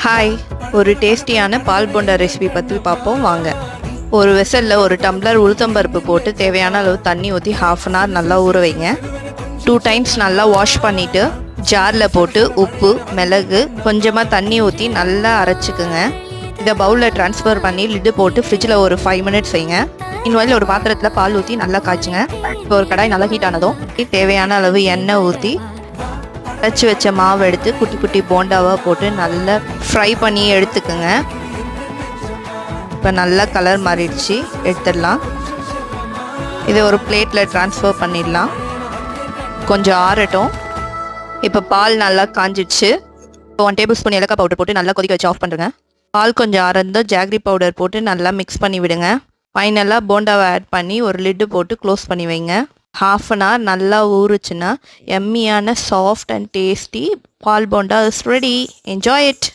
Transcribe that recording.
Hi, ஒரு டேஸ்டியான பால் bonda recipe பற்றி பார்ப்போம் வாங்க. ஒரு வெசலில் ஒரு டம்ளர் உளுத்தம்பருப்பு போட்டு தேவையான அளவு தண்ணி ஊற்றி ½ அன் ஹவர் நல்லா ஊற வைங்க. 2 டைம்ஸ் நல்லா வாஷ் பண்ணிவிட்டு ஜாரில் போட்டு உப்பு, மிளகு, கொஞ்சமாக தண்ணி ஊற்றி நல்லா அரைச்சிக்குங்க. இதை பவுலில் ட்ரான்ஸ்ஃபர் பண்ணி லிட்டு போட்டு ஃப்ரிட்ஜில் ஒரு 5 மினிட்ஸ் வைங்க. இன்னொரு ஒரு பாத்திரத்தில் பால் ஊற்றி நல்லா காய்ச்சுங்க. இப்போ ஒரு கடாய் நல்லா ஹீட் ஆனதும் தேவையான அளவு எண்ணெய் ஊற்றி அரைச்சி வச்ச மாவு எடுத்து குட்டி குட்டி போண்டாவாக போட்டு நல்லா ஃப்ரை பண்ணி எடுத்துக்கோங்க. இப்போ நல்லா கலர் மாறிடுச்சு, எடுத்துடலாம். இதை ஒரு பிளேட்டில் ட்ரான்ஸ்ஃபர் பண்ணிடலாம். கொஞ்சம் ஆறட்டும். இப்போ பால் நல்லா காஞ்சிடுச்சு. இப்போ 1 டேபிள் ஸ்பூன் ஏலக்காய் பவுடர் போட்டு நல்லா கொதிக்க வச்சு ஆஃப் பண்ணுறேங்க. பால் கொஞ்சம் ஆறந்தோ ஜாகரி பவுடர் போட்டு நல்லா மிக்ஸ் பண்ணி விடுங்க. ஃபைனலாக போண்டாவை ஆட் பண்ணி ஒரு லிட்டு போட்டு க்ளோஸ் பண்ணி வைங்க. ½ அன் ஹவர் நல்லா ஊறுச்சுன்னா எம்மியான சாஃப்ட் அண்ட் டேஸ்டி பால் bonda is ready. Enjoy it.